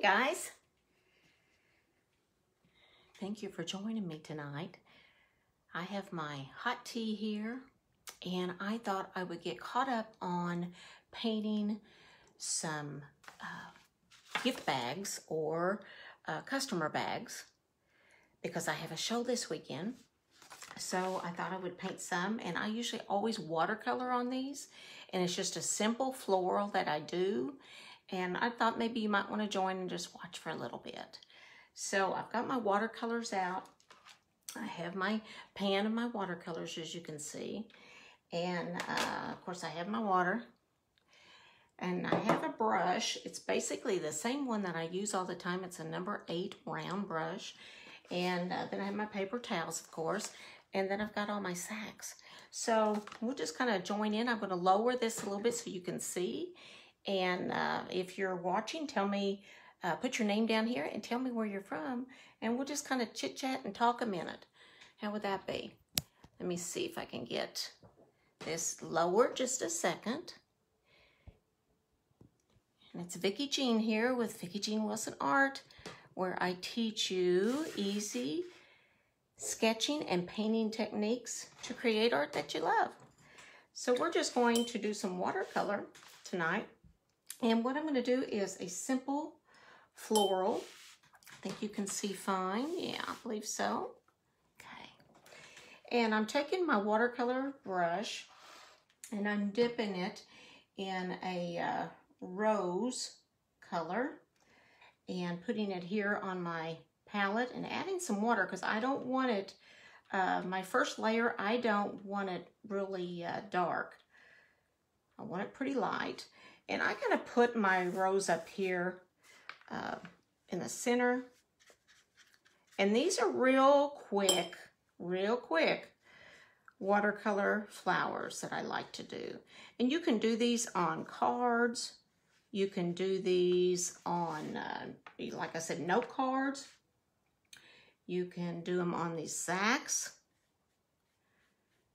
guys. Thank you for joining me tonight. I have my hot tea here, and I thought I would get caught up on painting some gift bags or customer bags because I have a show this weekend. So I thought I would paint some, and I usually always watercolor on these, and it's just a simple floral that I do. And I thought maybe you might want to join and just watch for a little bit. So I've got my watercolors out. I have my pan of my watercolors, as you can see. And of course I have my water. And I have a brush. It's basically the same one that I use all the time. It's a number 8 round brush. And then I have my paper towels, of course. And then I've got all my sacks. So we'll just kind of join in. I'm going to lower this a little bit so you can see. And if you're watching, tell me, put your name down here and tell me where you're from. And we'll just kind of chit chat and talk a minute. How would that be? Let me see if I can get this lower just a second. And it's Vicki Jean here with Vicki Jean Wilson Art, where I teach you easy sketching and painting techniques to create art that you love. So we're just going to do some watercolor tonight. And what I'm going to do is a simple floral. I think you can see fine. Yeah, I believe so. Okay. And I'm taking my watercolor brush and I'm dipping it in a rose color and putting it here on my palette and adding some water because I don't want it, my first layer, I don't want it really dark. I want it pretty light. And I'm going to put my rose up here in the center. And these are real quick watercolor flowers that I like to do. And you can do these on cards. You can do these on, like I said, note cards. You can do them on these sacks.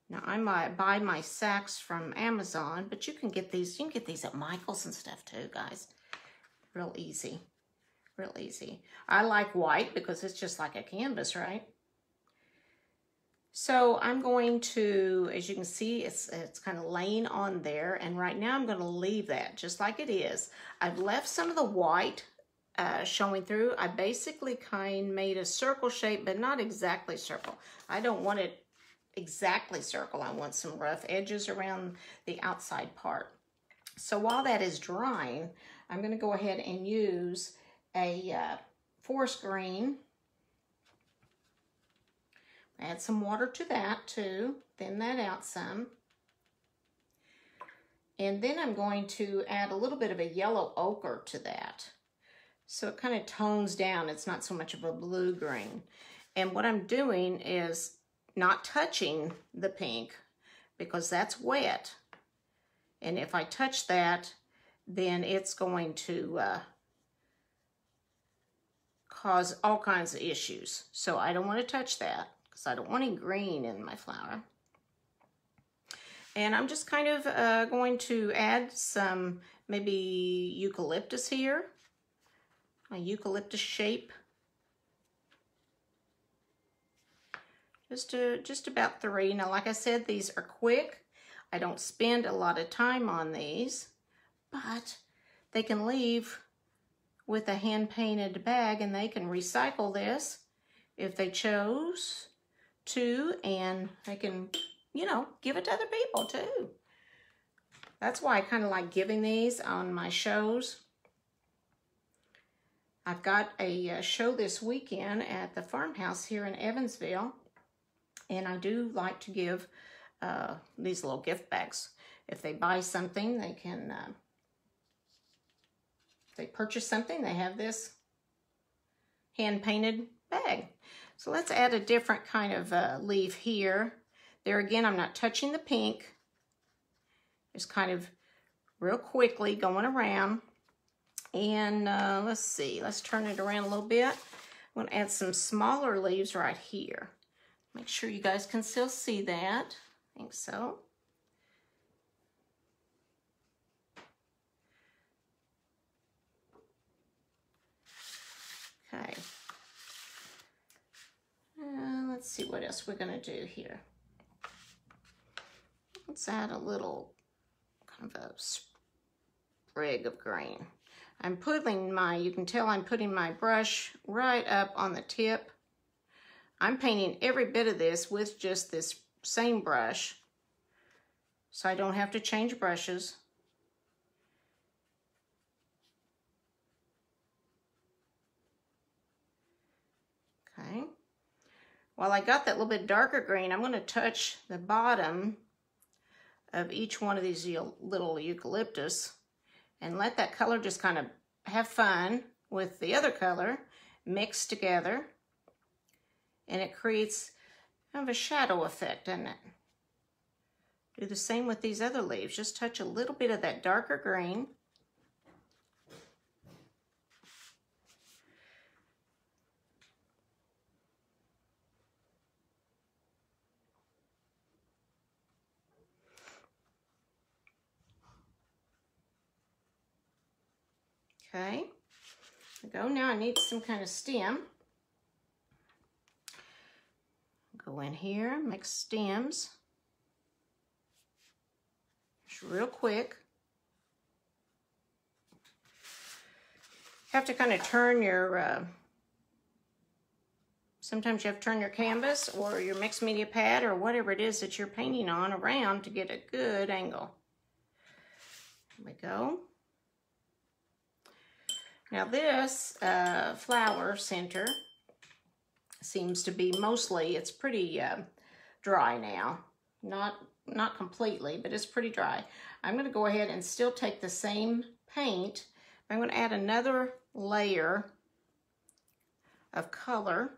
Now, I might buy my sacks from Amazon, but you can get these at Michael's and stuff too, guys. Real easy, real easy. I like white because it's just like a canvas, right? So I'm going to, as you can see, it's kind of laying on there, and right now I'm going to leave that just like it is. I've left some of the white showing through. I basically made a circle shape, but not exactly circle. I don't want it exactly circle. I want some rough edges around the outside part. So while that is drying, I'm going to go ahead and use a forest green. Add some water to that too, thin that out some. And then I'm going to add a little bit of a yellow ochre to that. So it kind of tones down. It's not so much of a blue-green. And what I'm doing is not touching the pink because that's wet. And if I touch that, then it's going to cause all kinds of issues. So I don't want to touch that because I don't want any green in my flower. And I'm just kind of going to add some maybe eucalyptus here, a eucalyptus shape. Just about 3. Now, like I said, these are quick. I don't spend a lot of time on these, but they can leave with a hand-painted bag, and they can recycle this if they chose to, and they can, you know, give it to other people too. That's why I kind of like giving these on my shows. I've got a show this weekend at the farmhouse here in Evansville. And I do like to give these little gift bags. If they buy something, they can, if they purchase something, they have this hand-painted bag. So let's add a different kind of leaf here. There again, I'm not touching the pink. Just kind of real quickly going around. And let's see, let's turn it around a little bit. I'm going to add some smaller leaves right here. Make sure you guys can still see that. I think so. Okay. Let's see what else we're going to do here. Let's add a little kind of a sprig of green. I'm putting my, you can tell I'm putting my brush right up on the tip. I'm painting every bit of this with just this same brush, so I don't have to change brushes. Okay. While I got that little bit darker green, I'm going to touch the bottom of each one of these little eucalyptus and let that color just kind of have fun with the other color mixed together. And it creates kind of a shadow effect, doesn't it? Do the same with these other leaves. Just touch a little bit of that darker green. Okay, there we go. Now I need some kind of stem. Go in here, mix stems. Just real quick. You have to kind of turn your, sometimes you have to turn your canvas or your mixed media pad or whatever it is that you're painting on around to get a good angle. There we go. Now this flower center seems to be mostly, it's pretty dry now. Not completely, but it's pretty dry. I'm going to go ahead and still take the same paint. I'm going to add another layer of color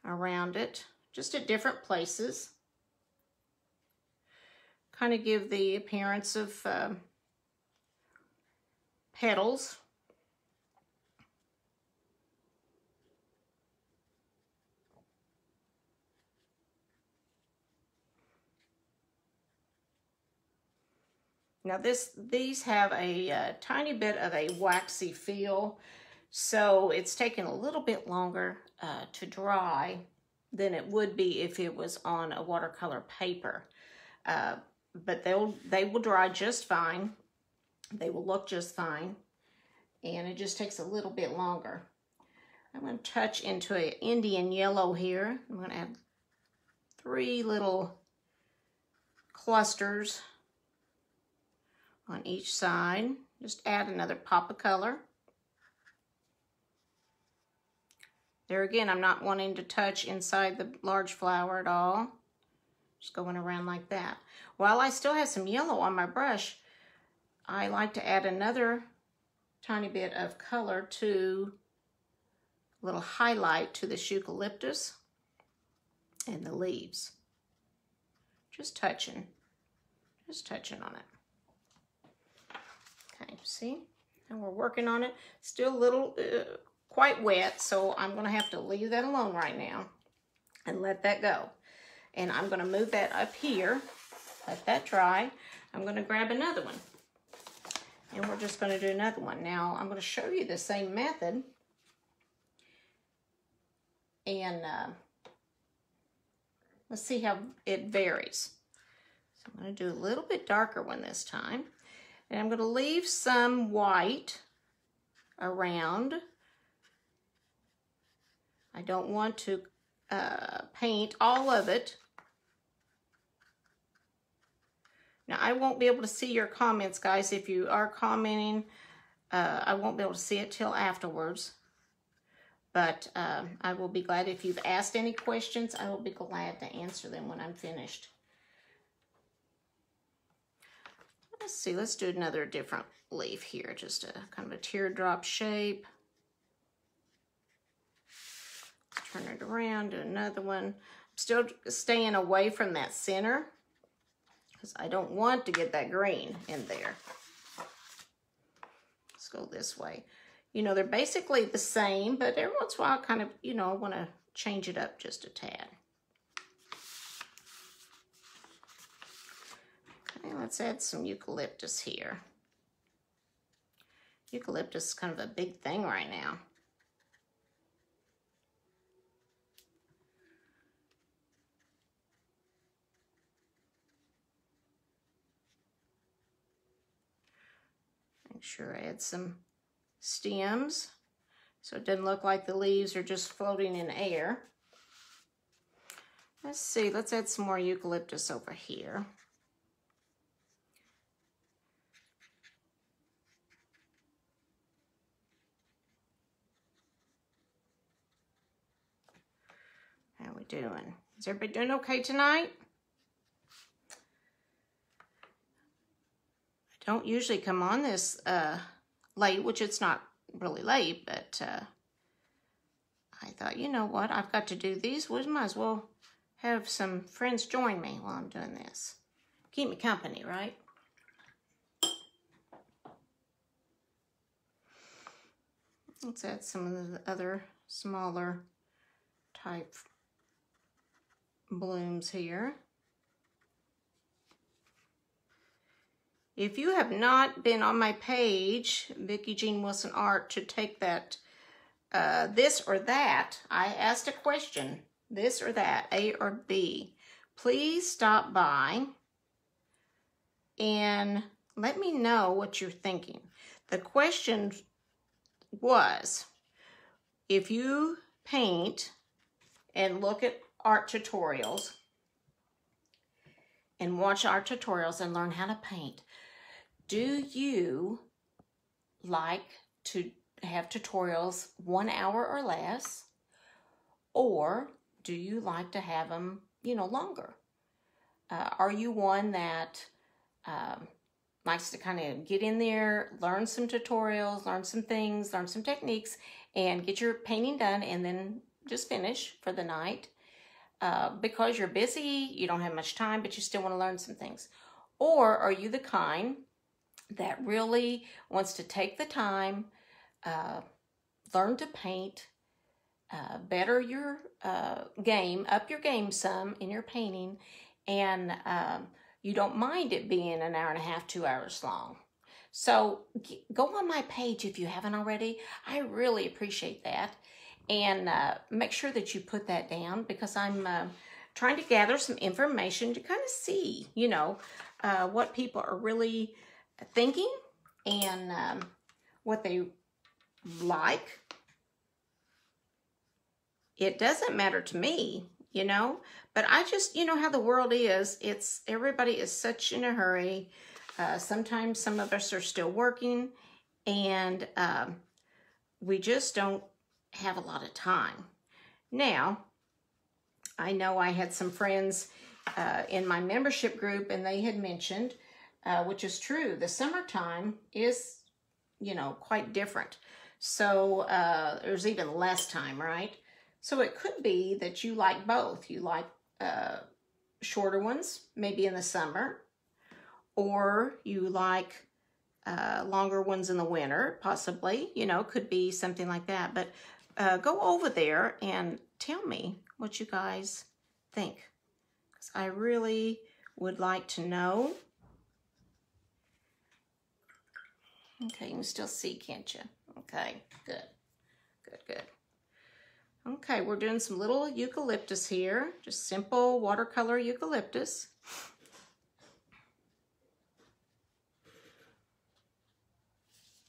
around it, just at different places. Kind of give the appearance of petals. Now these have a tiny bit of a waxy feel, so it's taken a little bit longer to dry than it would be if it was on a watercolor paper. But they will dry just fine. They will look just fine, and it just takes a little bit longer. I'm going to touch into an Indian yellow here. I'm going to add 3 little clusters on each side. Just add another pop of color. There again, I'm not wanting to touch inside the large flower at all. Just going around like that. While I still have some yellow on my brush, I like to add another tiny bit of color to a little highlight to this eucalyptus and the leaves. Just touching on it. Okay, see? And we're working on it. Still a little quite wet, so I'm going to have to leave that alone right now and let that go. And I'm going to move that up here, let that dry. I'm going to grab another one. And we're just going to do another one. Now, I'm going to show you the same method. And let's see how it varies. So I'm going to do a little bit darker one this time. And I'm going to leave some white around. I don't want to paint all of it. Now, I won't be able to see your comments, guys. If you are commenting, I won't be able to see it till afterwards. But I will be glad if you've asked any questions. I will be glad to answer them when I'm finished. Let's see. Let's do another different leaf here. Just a kind of a teardrop shape. Turn it around, do another one. I'm still staying away from that center, because I don't want to get that green in there. Let's go this way. You know, they're basically the same, but every once in a while, kind of, you know, I want to change it up just a tad. Okay, let's add some eucalyptus here. Eucalyptus is kind of a big thing right now. Make sure I add some stems so it doesn't look like the leaves are just floating in air. Let's see, let's add some more eucalyptus over here. How we doing? Is everybody doing okay tonight? I don't usually come on this late, which it's not really late, but I thought, you know what, I've got to do these. We might as well have some friends join me while I'm doing this. Keep me company, right? Let's add some of the other smaller type blooms here. If you have not been on my page, Vicki Jean Wilson Art, to take that this or that, I asked a question, this or that, A or B. Please stop by and let me know what you're thinking. The question was, if you paint and look at art tutorials and watch art tutorials and learn how to paint, do you like to have tutorials 1 hour or less, or do you like to have them, you know, longer? Are you one that likes to kind of get in there, learn some tutorials, learn some things, learn some techniques, and get your painting done and then just finish for the night? Because you're busy, you don't have much time, but you still want to learn some things. Or are you the kind that really wants to take the time, learn to paint, better your game, up your game some in your painting, and you don't mind it being 1.5 hours, 2 hours long? So go on my page if you haven't already. I really appreciate that. And make sure that you put that down, because I'm trying to gather some information to kind of see, you know, what people are really thinking and what they like. It doesn't matter to me, you know, but I just, you know how the world is. Everybody is such in a hurry. Sometimes some of us are still working, and we just don't have a lot of time. Now, I know I had some friends in my membership group, and they had mentioned, which is true, the summertime is, you know, quite different. So there's even less time, right? So it could be that you like both. You like shorter ones, maybe in the summer, or you like longer ones in the winter, possibly, you know, could be something like that. But go over there and tell me what you guys think, because I really would like to know. Okay, you can still see, can't you? Okay, good, good, good. Okay, we're doing some little eucalyptus here, just simple watercolor eucalyptus.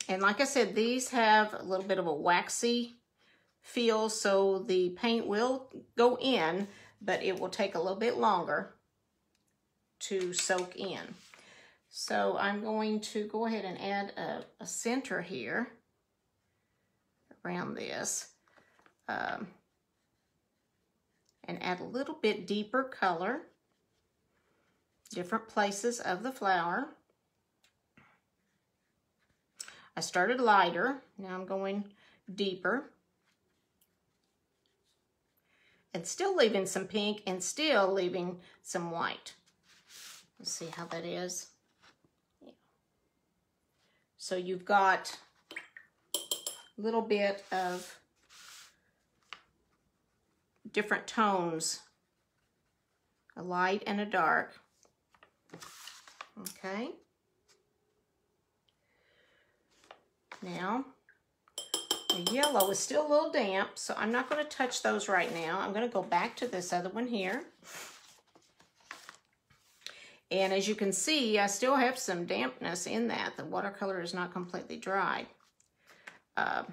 And like I said, these have a little bit of a waxy feel, so the paint will go in, but it will take a little bit longer to soak in. So I'm going to go ahead and add a center here around this, and add a little bit deeper color, different places of the flower. I started lighter, now I'm going deeper. And still leaving some pink and still leaving some white. Let's see how that is. Yeah. So you've got a little bit of different tones, a light and a dark. Okay. Now, the yellow is still a little damp, so I'm not going to touch those right now. I'm going to go back to this other one here. And as you can see, I still have some dampness in that. The watercolor is not completely dry. But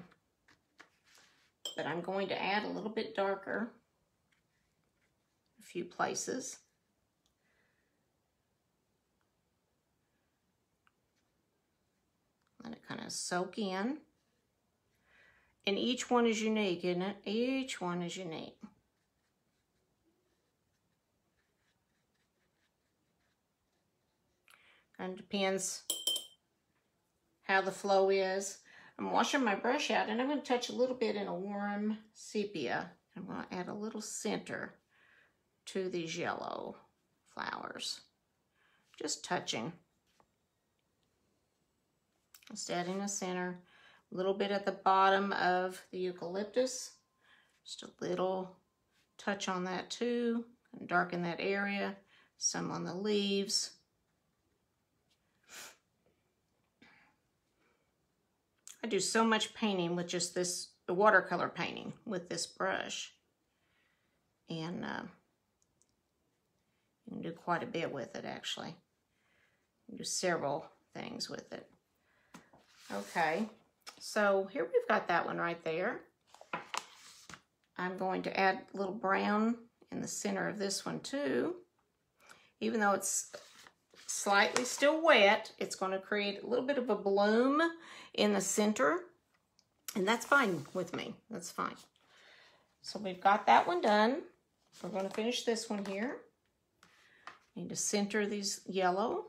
I'm going to add a little bit darker a few places. Let it kind of soak in. And each one is unique, isn't it? Each one is unique. Kind of depends how the flow is. I'm washing my brush out, and I'm going to touch a little bit in a warm sepia. I'm going to add a little center to these yellow flowers. Just touching. Just adding a center. A little bit at the bottom of the eucalyptus. Just a little touch on that too. And darken that area. Some on the leaves. I do so much painting with just this, the watercolor painting with this brush. And you can do quite a bit with it, actually. You can do several things with it. Okay, so here we've got that one right there. I'm going to add a little brown in the center of this one too. Even though it's slightly still wet, it's going to create a little bit of a bloom in the center, and that's fine with me. That's fine. So we've got that one done. We're going to finish this one here. Need to center these yellow.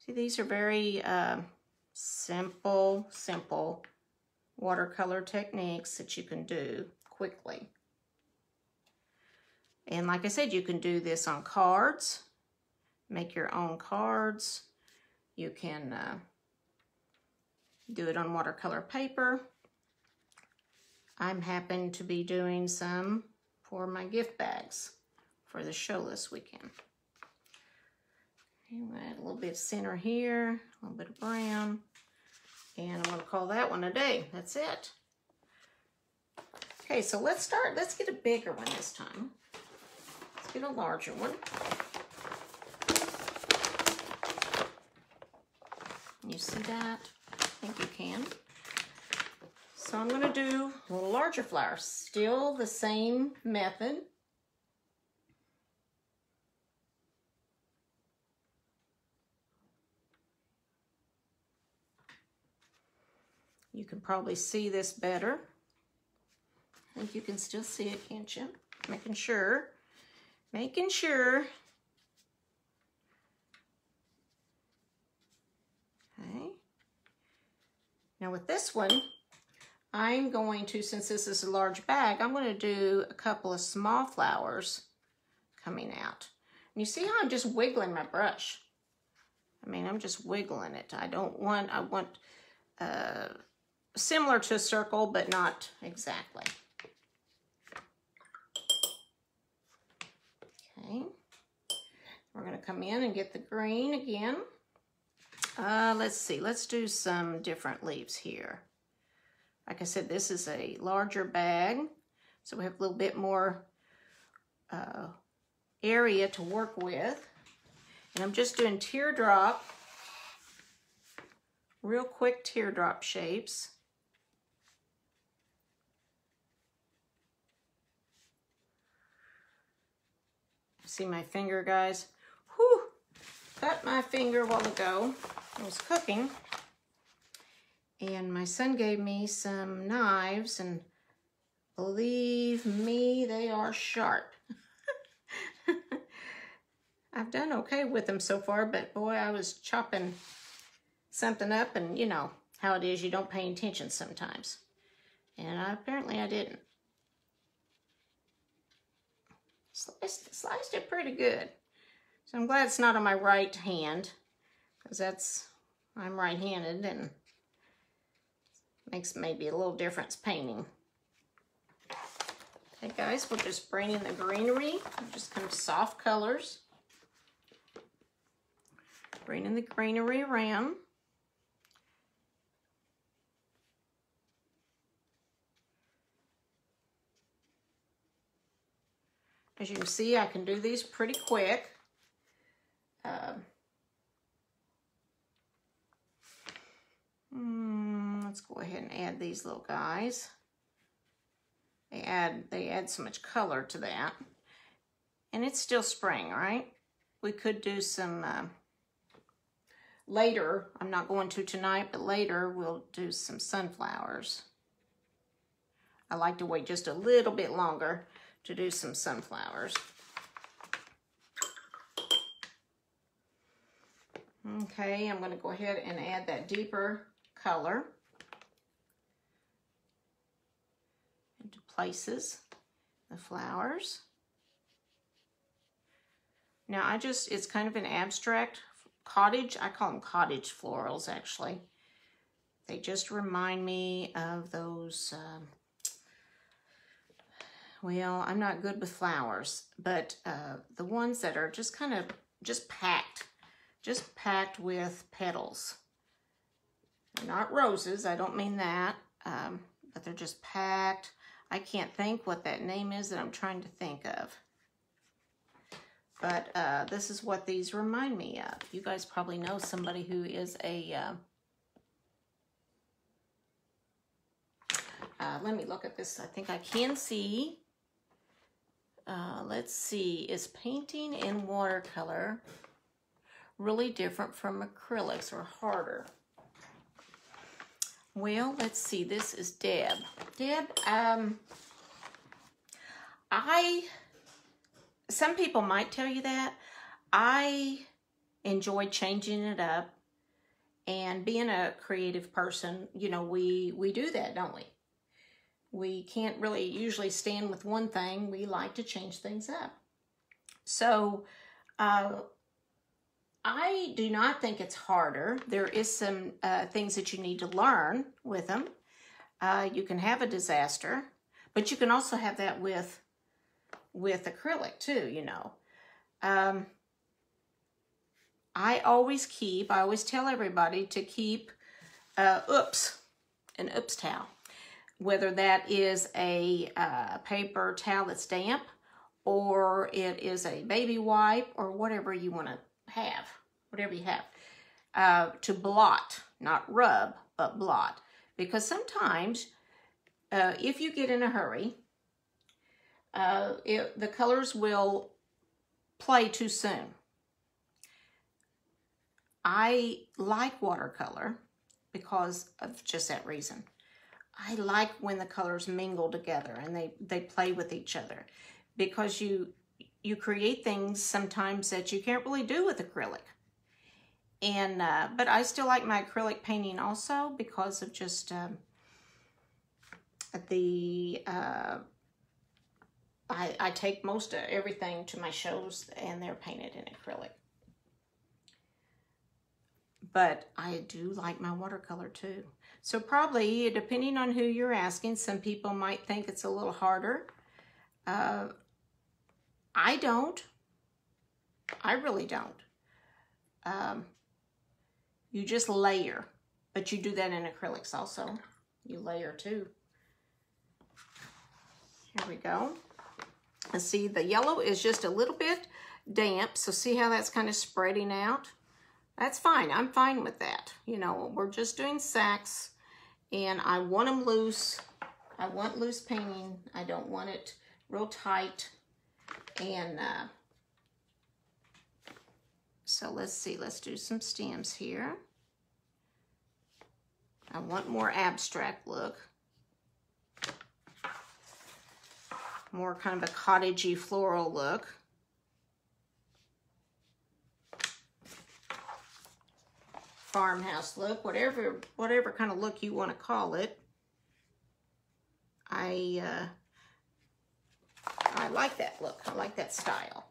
See, these are very simple watercolor techniques that you can do quickly. And like I said, you can do this on cards. Make your own cards. You can do it on watercolor paper. I'm happen to be doing some for my gift bags for the show this weekend. Okay, we'll add a little bit of center here, a little bit of brown, and I'm going to call that one a day. That's it. Okay, so let's start. Let's get a bigger one this time. Let's get a larger one. You see that? I think you can. So I'm going to do a little larger flower. Still the same method. You can probably see this better. I think you can still see it, can't you? Making sure. Making sure. Okay. Now with this one, I'm going to, since this is a large bag, I'm going to do a couple of small flowers coming out. And you see how I'm just wiggling my brush? I mean, I'm just wiggling it. I want similar to a circle, but not exactly. Okay. We're going to come in and get the green again. Let's see. Let's do some different leaves here. Like I said, this is a larger bag, so we have a little bit more area to work with. And I'm just doing teardrop, real quick teardrop shapes. See my finger, guys? Whew! Cut my finger a while ago. I was cooking. And my son gave me some knives, and believe me, they are sharp. I've done okay with them so far, but boy, I was chopping something up, and you know how it is, you don't pay attention sometimes. And apparently I didn't. Sliced it pretty good. So I'm glad it's not on my right hand, because I'm right-handed, and makes maybe a little difference painting. Okay guys, we're just bringing the greenery, just kind of soft colors. Bringing the greenery around. As you can see, I can do these pretty quick. Let's go ahead and add these little guys. They add so much color to that. And it's still spring, right? We could do some later. I'm not going to tonight, but later we'll do some sunflowers. I like to wait just a little bit longer to do some sunflowers. Okay, I'm going to go ahead and add that deeper color into places, the flowers. Now it's kind of an abstract cottage. I call them cottage florals, actually. They just remind me of those, well, I'm not good with flowers, but the ones that are just kind of, just packed with petals. They're not roses, I don't mean that, but they're just packed. I can't think what that name is that I'm trying to think of. But this is what these remind me of. You guys probably know somebody who is a, let me look at this. I think I can see. Let's see, is painting in watercolor really different from acrylics or harder? Well, let's see, this is Deb. Deb, some people might tell you that. I enjoy changing it up, and being a creative person, you know, we do that, don't we? We can't really usually stand with one thing. We like to change things up. So, I do not think it's harder. There is some things that you need to learn with them. You can have a disaster, but you can also have that with acrylic too, you know. I always tell everybody to keep an oops towel. Whether that is a paper towel that's damp, or it is a baby wipe, or whatever you want to have, whatever you have, to blot, not rub, but blot. Because sometimes, if you get in a hurry, the colors will play too soon. I like watercolor because of just that reason. I like when the colors mingle together and they play with each other, because you create things sometimes that you can't really do with acrylic. And but I still like my acrylic painting also because of just I take most of everything to my shows and they're painted in acrylic. But I do like my watercolor too. So probably, depending on who you're asking, some people might think it's a little harder. I don't. I really don't. You just layer, but you do that in acrylics also. You layer too. Here we go. And see, the yellow is just a little bit damp, so see how that's kind of spreading out? That's fine. I'm fine with that. You know, we're just doing sacks, and I want them loose. I want loose painting. I don't want it real tight. And so let's see. Let's do some stems here. I want more abstract look. More kind of a cottagey floral look. Farmhouse look, whatever kind of look you want to call it. I like that look. I like that style.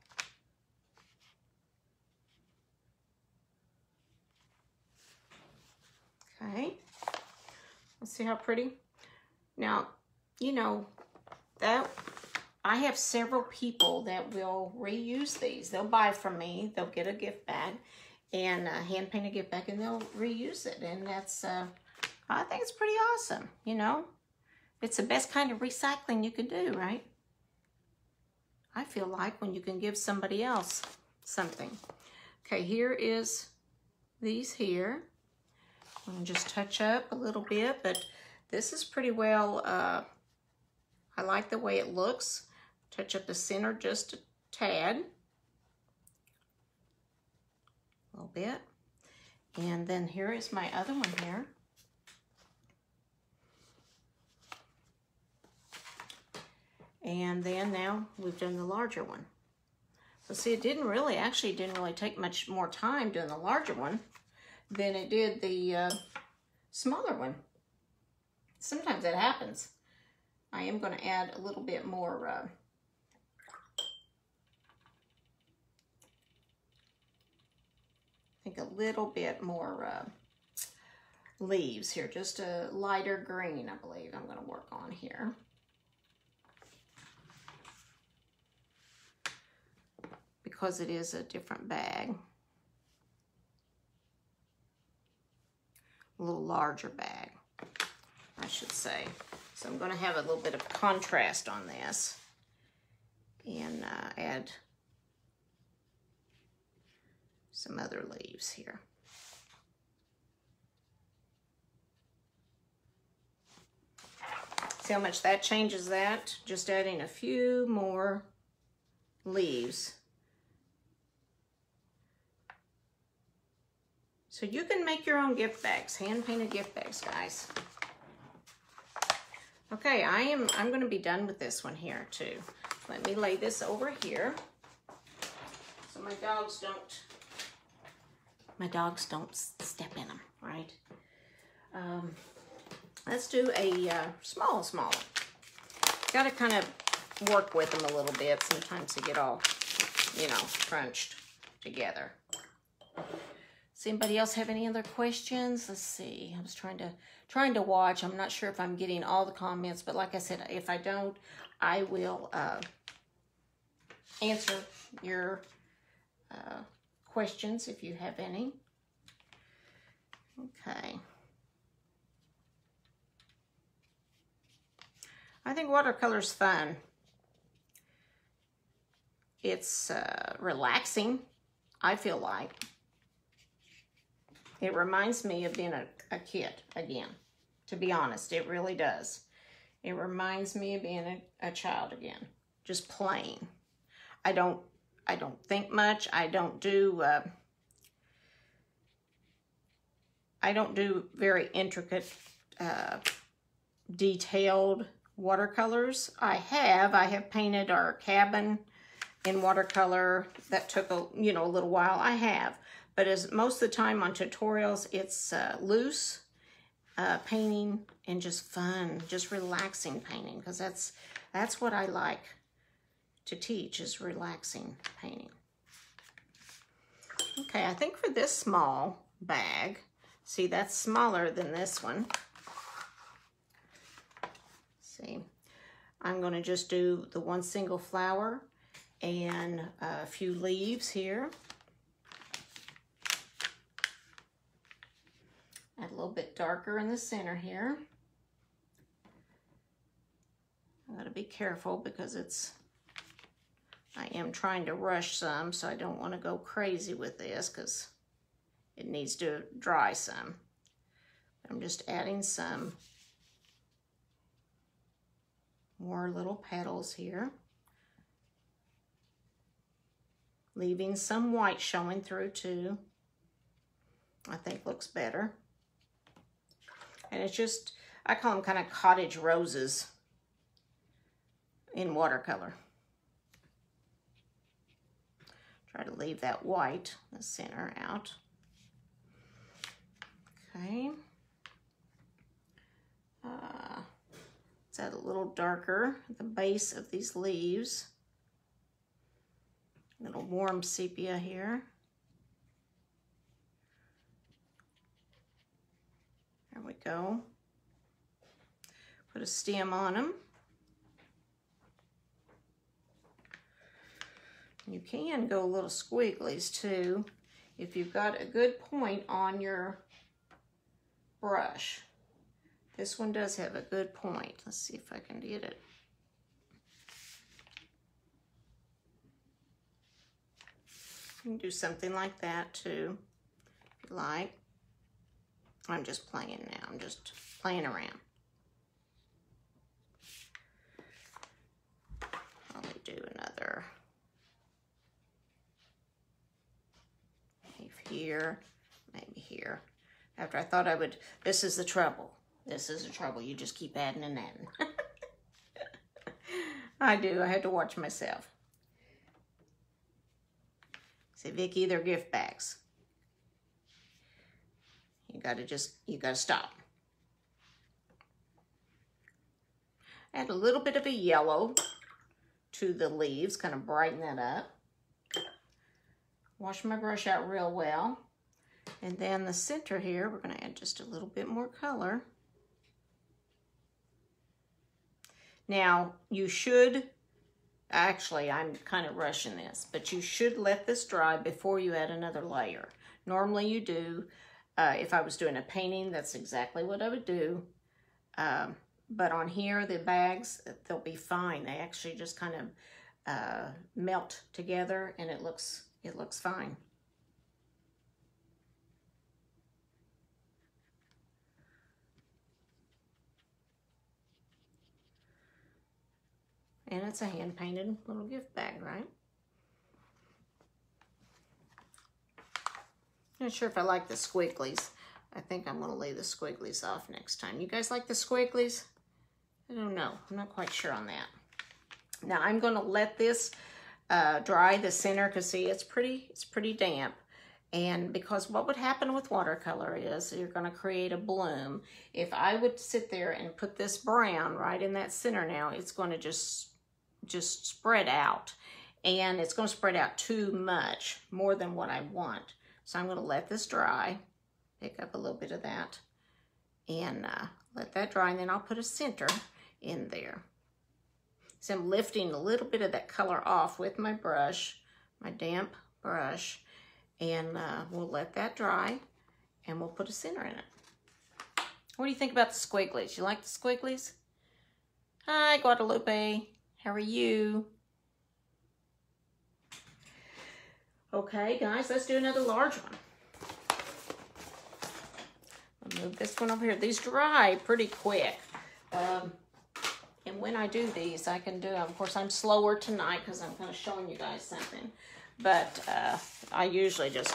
Okay. Let's see how pretty. Now, you know, that I have several people that will reuse these. They'll buy from me. They'll get a gift bag and hand paint a gift bag, and they'll reuse it. And that's, I think it's pretty awesome, you know. It's the best kind of recycling you can do, right? I feel like, when you can give somebody else something. Okay, here is these here. I'm gonna just touch up a little bit, but this is pretty well, I like the way it looks. Touch up the center just a tad. A little bit. And then here is my other one here. And then now we've done the larger one. So see, it didn't really take much more time doing the larger one than it did the smaller one. Sometimes that happens. I am going to add a little bit more I think a little bit more leaves here, just a lighter green, I believe I'm going to work on here. Because it is a different bag. A little larger bag, I should say. So I'm going to have a little bit of contrast on this and add some other leaves here. See how much that changes that? Just adding a few more leaves. So you can make your own gift bags, hand-painted gift bags, guys. Okay, I'm going to be done with this one here too. Let me lay this over here so my dogs don't step in them, right? Let's do a small one. Got to kind of work with them a little bit. Sometimes they get all, you know, crunched together. Does anybody else have any other questions? Let's see. I was trying to watch. I'm not sure if I'm getting all the comments, but like I said, if I don't, I will answer your questions if you have any. Okay. I think watercolor's fun. It's relaxing, I feel like. It reminds me of being a kid again, to be honest. It really does. It reminds me of being a child again, just playing. I don't think much. I don't do very intricate, detailed watercolors. I have painted our cabin in watercolor. That took a little while. I have. But as most of the time on tutorials, it's loose painting and just fun, just relaxing painting, because that's what I like to teach, is relaxing painting. Okay, I think for this small bag, see, that's smaller than this one. See, I'm going to just do the one single flower and a few leaves here. Add a little bit darker in the center here. I gotta be careful because I am trying to rush some, so I don't want to go crazy with this because it needs to dry some. I'm just adding some more little petals here. Leaving some white showing through too. I think looks better. And it's just, I call them kind of cottage roses in watercolor. Try to leave that white, the center, out. Okay. Let's add a little darker at the base of these leaves. A little warm sepia here. There we go. Put a stem on them. You can go little squigglies too if you've got a good point on your brush. This one does have a good point. Let's see if I can get it. You can do something like that too, if you like. I'm just playing now. I'm just playing around. Let me do another leaf here, maybe here. After I thought I would, this is the trouble. This is the trouble. You just keep adding and adding. I do. I had to watch myself. Say, Vicki, they're gift bags. You gotta stop. Add a little bit of a yellow to the leaves, kind of brighten that up. Wash my brush out real well. And then the center here, we're gonna add just a little bit more color. Now, you should, actually, I'm kind of rushing this, but you should let this dry before you add another layer. Normally you do. If I was doing a painting, that's exactly what I would do. But on here, the bags, they'll be fine. They actually just kind of melt together, and it looks fine. And it's a hand-painted little gift bag, right? Not sure if I like the squigglies. I think I'm going to leave the squigglies off next time. You guys like the squigglies? I don't know. I'm not quite sure on that. Now I'm going to let this dry, the center, because see, it's pretty damp. And because what would happen with watercolor is you're going to create a bloom. If I would sit there and put this brown right in that center now, it's going to just spread out. And it's going to spread out too much, more than what I want. So I'm going to let this dry, pick up a little bit of that, and let that dry, and then I'll put a center in there. So I'm lifting a little bit of that color off with my brush, my damp brush, and we'll let that dry, and we'll put a center in it. What do you think about the squigglies? You like the squigglies? Hi, Guadalupe. How are you? Okay, guys, let's do another large one. I'll move this one over here. These dry pretty quick. And when I do these, I can do them. Of course, I'm slower tonight because I'm kind of showing you guys something. But I usually just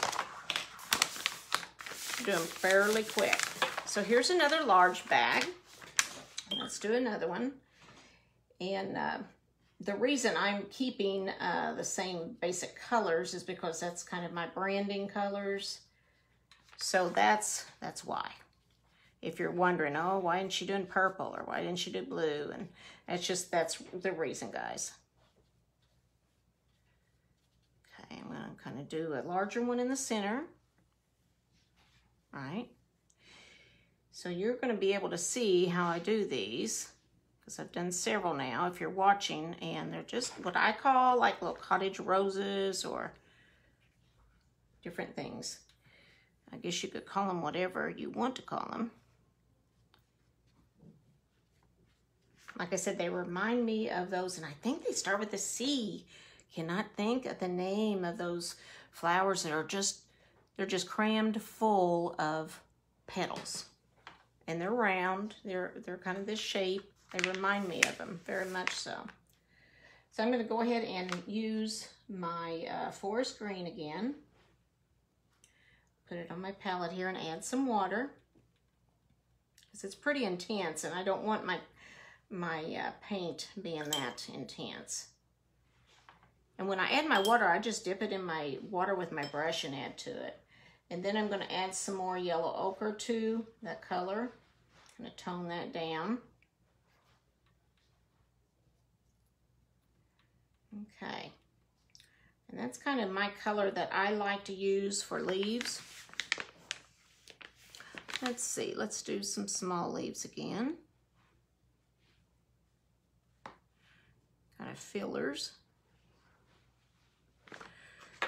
do them fairly quick. So here's another large bag. Let's do another one. And the reason I'm keeping the same basic colors is because that's kind of my branding colors. So that's why. If you're wondering, oh, why isn't she doing purple, or why didn't she do blue? And that's the reason, guys. Okay, I'm gonna kind of do a larger one in the center. All right. So you're gonna be able to see how I do these, because I've done several now, if you're watching, and they're just what I call like little cottage roses or different things. I guess you could call them whatever you want to call them. Like I said, they remind me of those, and I think they start with a C. Cannot think of the name of those flowers that are they're just crammed full of petals. And they're round, they're kind of this shape. They remind me of them, very much so. So I'm going to go ahead and use my forest green again. Put it on my palette here and add some water, because it's pretty intense, and I don't want my paint being that intense. And when I add my water, I just dip it in my water with my brush and add to it. And then I'm going to add some more yellow ochre to that color. I'm going to tone that down. Okay. And that's kind of my color that I like to use for leaves. Let's see, let's do some small leaves again. Kind of fillers.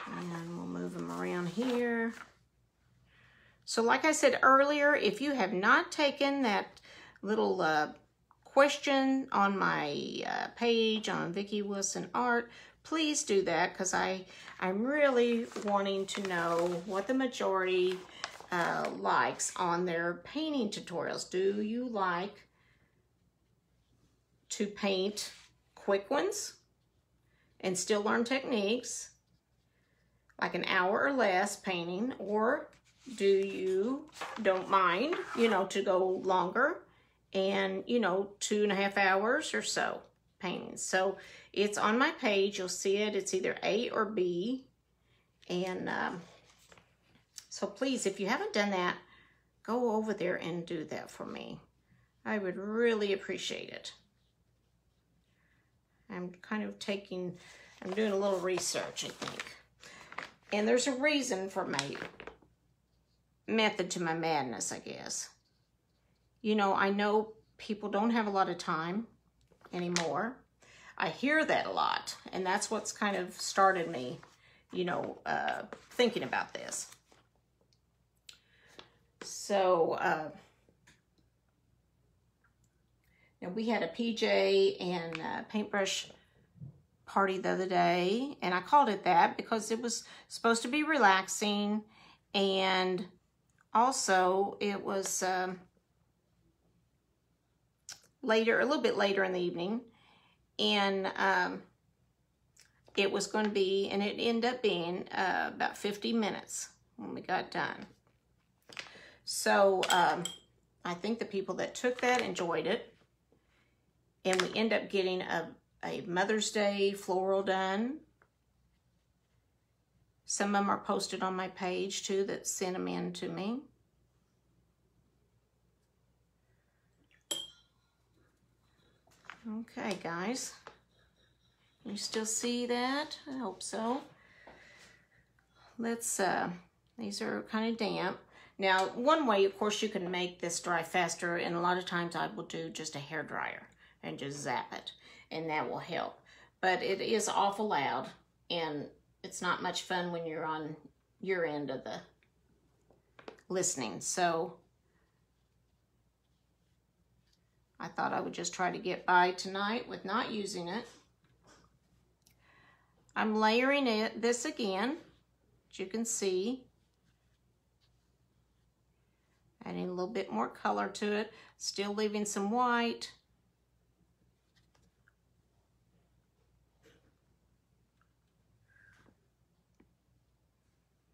And we'll move them around here. So like I said earlier, if you have not taken that little question on my page on Vicki Wilson Art, please do that, because I'm really wanting to know what the majority likes on their painting tutorials. Do you like to paint quick ones and still learn techniques, like an hour or less painting, or do you don't mind, you know, to go longer and, you know, 2.5 hours or so painting? So it's on my page. You'll see it. It's either A or B. And so please, if you haven't done that, go over there and do that for me. I would really appreciate it. I'm doing a little research, I think. And there's a reason for my method to my madness, I guess. You know, I know people don't have a lot of time anymore. I hear that a lot, and that's what's kind of started me, you know, thinking about this. So, now we had a PJ and paintbrush party the other day, and I called it that because it was supposed to be relaxing, and also it was a little bit later in the evening, and it was going to be, and it ended up being about 50 minutes when we got done. So I think the people that took that enjoyed it. And we end up getting a Mother's Day floral done. Some of them are posted on my page too that sent them in to me. Okay, guys. You still see that? I hope so. Let's, these are kind of damp. Now, one way, of course, you can make this dry faster, and a lot of times I will do just a hair dryer and just zap it, and that will help. But it is awful loud, and it's not much fun when you're on your end of the listening. So I thought I would just try to get by tonight with not using it. I'm layering this again, as you can see. Adding a little bit more color to it, still leaving some white.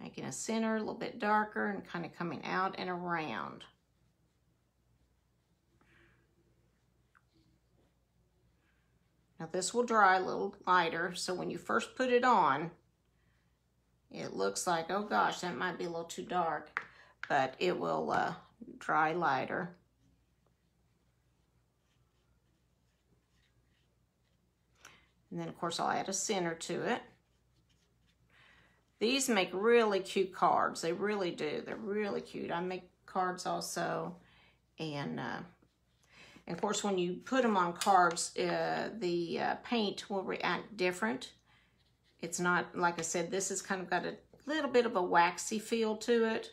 Making a center a little bit darker and kind of coming out and around. Now this will dry a little lighter, so when you first put it on, it looks like, oh gosh, that might be a little too dark, but it will dry lighter. And then of course I'll add a center to it. These make really cute cards. They really do. They're really cute. I make cards also. And of course, when you put them on cards, the paint will react different. It's not, like I said, this has kind of got a little bit of a waxy feel to it.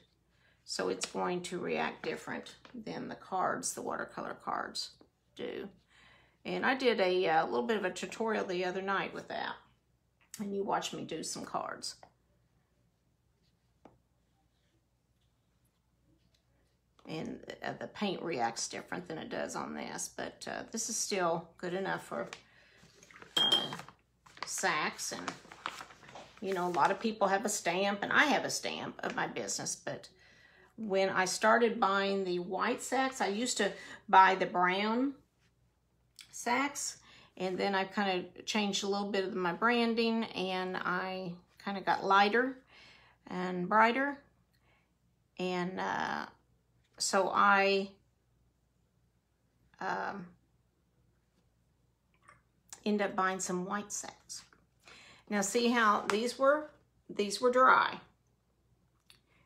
So it's going to react different than the cards, the watercolor cards do. And I did a little bit of a tutorial the other night with that. And you watched me do some cards. And the paint reacts different than it does on this, but this is still good enough for sacks. And you know, a lot of people have a stamp, and I have a stamp of my business. But when I started buying the white sacks, I used to buy the brown sacks, and then I kind of changed a little bit of my branding, and I kind of got lighter and brighter, and so I end up buying some white sacks. Now see how these were dry.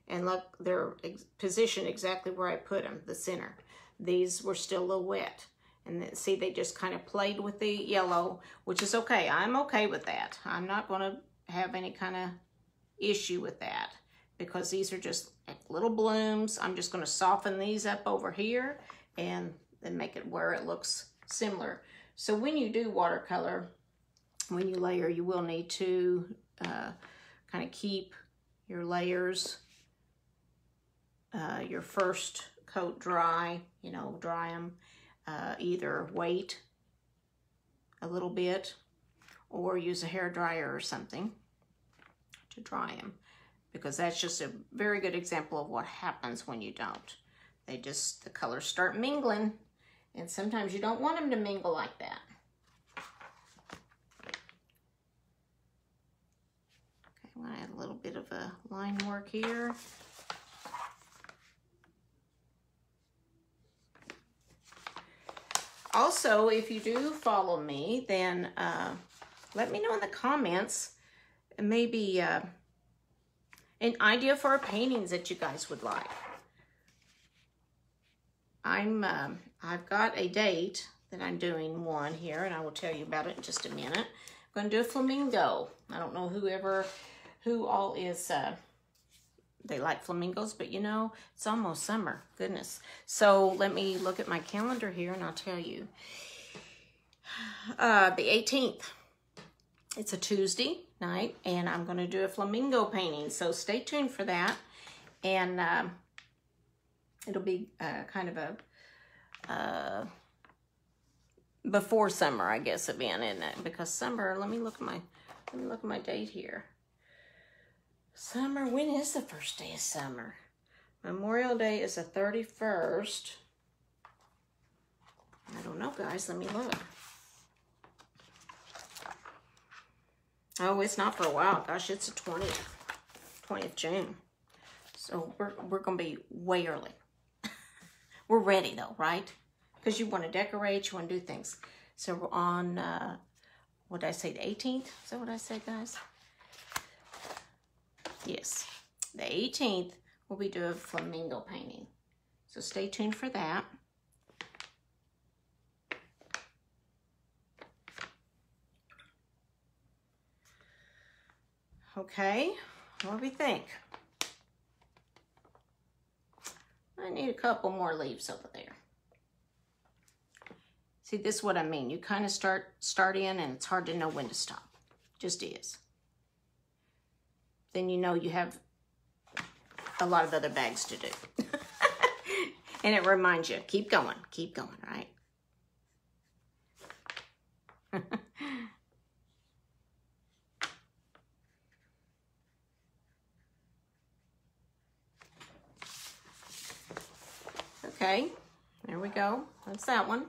And look, they're positioned exactly where I put them, the center. These were still a little wet. And then, see, they just kind of played with the yellow, which is okay. I'm okay with that. I'm not going to have any kind of issue with that, because these are just little blooms. I'm just going to soften these up over here and then make it where it looks similar. So when you do watercolor, when you layer, you will need to kind of keep your layers, your first coat dry, you know, dry them. Either wait a little bit or use a hair dryer or something to dry them, because that's just a very good example of what happens when you don't. The colors start mingling, and sometimes you don't want them to mingle like that. Okay, I'm gonna add a little bit of a line work here. Also, if you do follow me, then let me know in the comments, maybe an idea for paintings that you guys would like. I've got a date that I'm doing one here, and I will tell you about it in just a minute. I'm going to do a flamingo. I don't know who all is, they like flamingos, but you know, it's almost summer. Goodness. So let me look at my calendar here, and I'll tell you. The 18th. It's a Tuesday night, and I'm going to do a flamingo painting. So stay tuned for that. And it'll be kind of a before summer, I guess, event, isn't it? Because summer, let me look at my date here. Summer, when is the first day of summer? Memorial Day is the 31st. I don't know, guys. Let me look. Oh, it's not for a while. Gosh, it's the 20th June. So we're going to be way early. We're ready, though, right? Because you want to decorate, you want to do things. So we're on, what did I say, the 18th? Is that what I said, guys? Yes, the 18th, we'll be doing flamingo painting. So stay tuned for that. Okay, what do we think? I need a couple more leaves over there. See, this is what I mean. You kind of start in, and it's hard to know when to stop. Just is. Then you know you have a lot of other bags to do. And it reminds you, keep going, right? Okay, there we go. That's that one.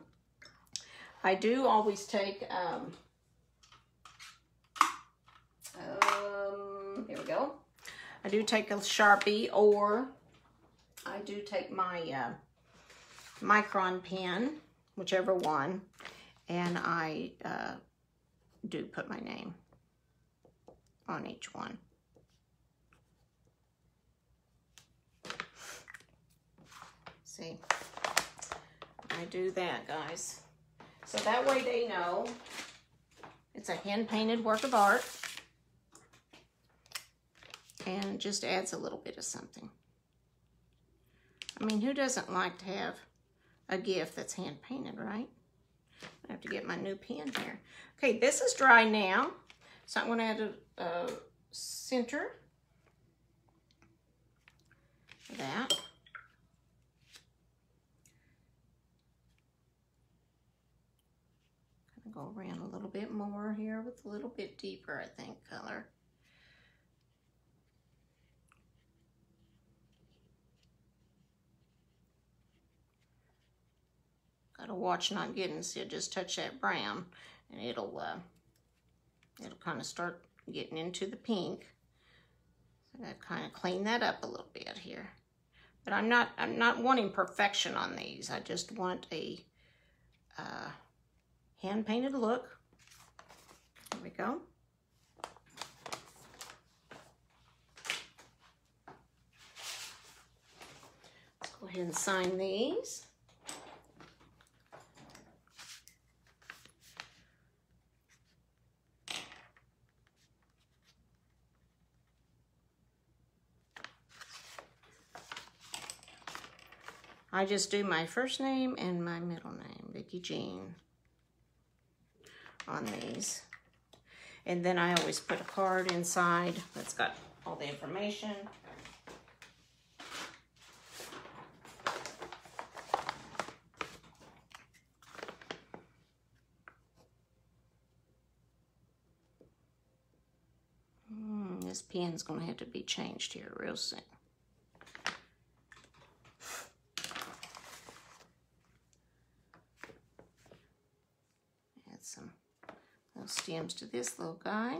I do always take, here we go. I do take a Sharpie, or I do take my Micron pen, whichever one, and I do put my name on each one. See, I do that, guys. So that way they know it's a hand-painted work of art, and it just adds a little bit of something. I mean, who doesn't like to have a gift that's hand-painted, right? I have to get my new pen here. Okay, this is dry now, so I'm going to add a center for that. Go around a little bit more here with a little bit deeper, I think, color. Gotta watch not getting, so just touch that brown, and it'll kind of start getting into the pink. So I gotta kind of clean that up a little bit here. But I'm not wanting perfection on these. I just want a hand-painted look. There we go. Let's go ahead and sign these. I just do my first name and my middle name, Vicki Jean, on these. And then I always put a card inside that's got all the information. This pen's going to have to be changed here real soon. Add some little stems to this little guy.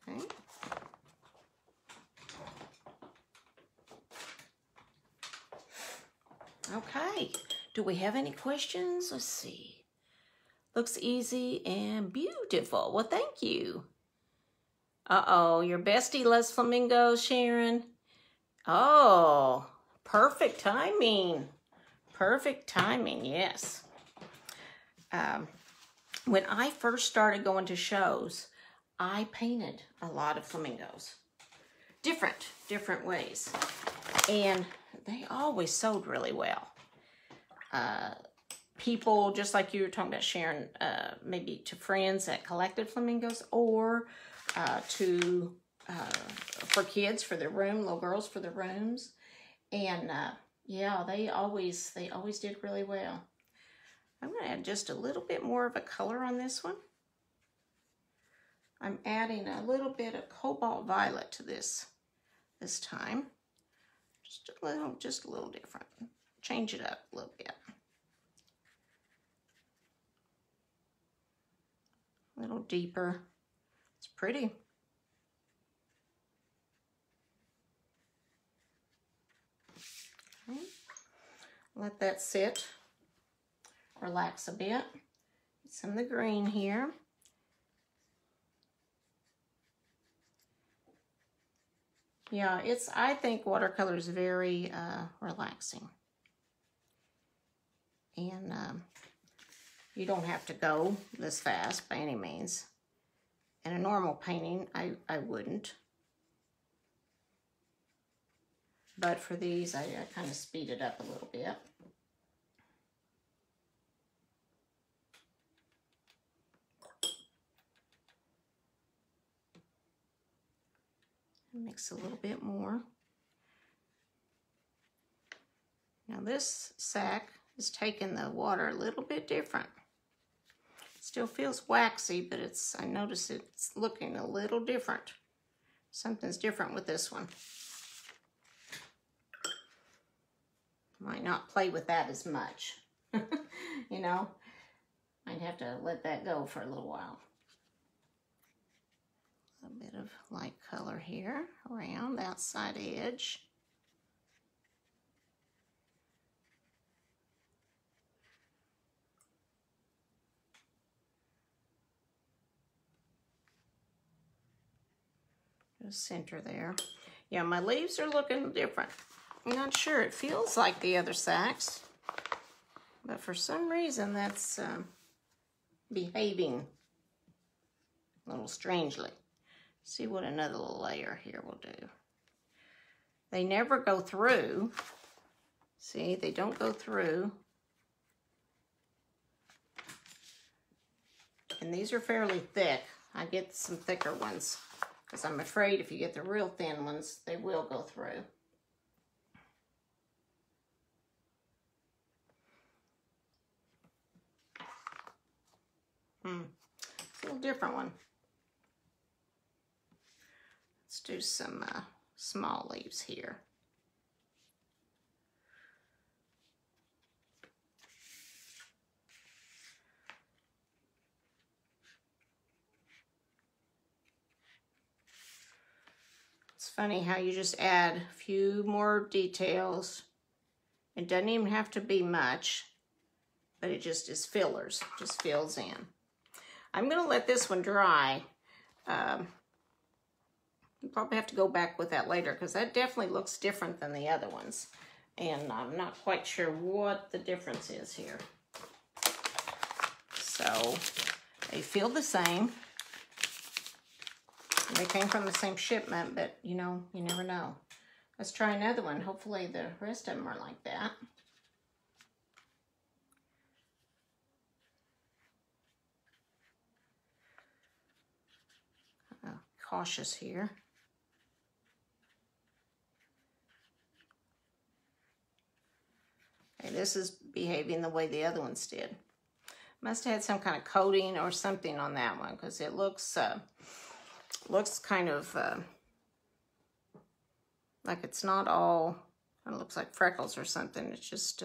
Okay. Okay. Do we have any questions? Let's see. Looks easy and beautiful. Well, thank you. Uh-oh, your bestie loves flamingos, Sharon. Oh, perfect timing. Perfect timing, yes. When I first started going to shows, I painted a lot of flamingos. Different ways. And they always sold really well. People, just like you were talking about, Sharon, maybe to friends that collected flamingos, or for kids for their room, little girls for their rooms. And yeah, they always did really well. I'm going to add just a little bit more of a color on this one. I'm adding a little bit of cobalt violet to this time. Just a little different. Change it up a little bit. A little deeper. It's pretty. Okay. Let that sit. Relax a bit. Get some of the green here. Yeah, I think watercolor is very relaxing. And you don't have to go this fast by any means. In a normal painting, I wouldn't. But for these, I kind of speed it up a little bit. Mix a little bit more. Now this sack is taking the water a little bit different. Still feels waxy, but I notice it's looking a little different. Something's different with this one. Might not play with that as much. You know, I'd have to let that go for a little while. A bit of light color here around the outside edge. Center there. Yeah, my leaves are looking different. I'm not sure. It feels like the other sacks, but for some reason that's behaving a little strangely. See what another little layer here will do. They never go through. See, they don't go through. And these are fairly thick. I get some thicker ones because I'm afraid if you get the real thin ones, they will go through. It's a little different one. Let's do some small leaves here. It's funny how you just add a few more details. It doesn't even have to be much, but it just is fillers, just fills in. I'm going to let this one dry. I'll probably have to go back with that later because that definitely looks different than the other ones. And I'm not quite sure what the difference is here. So they feel the same. They came from the same shipment, but you know, you never know. Let's try another one. Hopefully the rest of them are like that. cautious here. Okay, this is behaving the way the other ones did. Must have had some kind of coating or something on that one, because it looks kind of like it's not all, it looks like freckles or something. It's just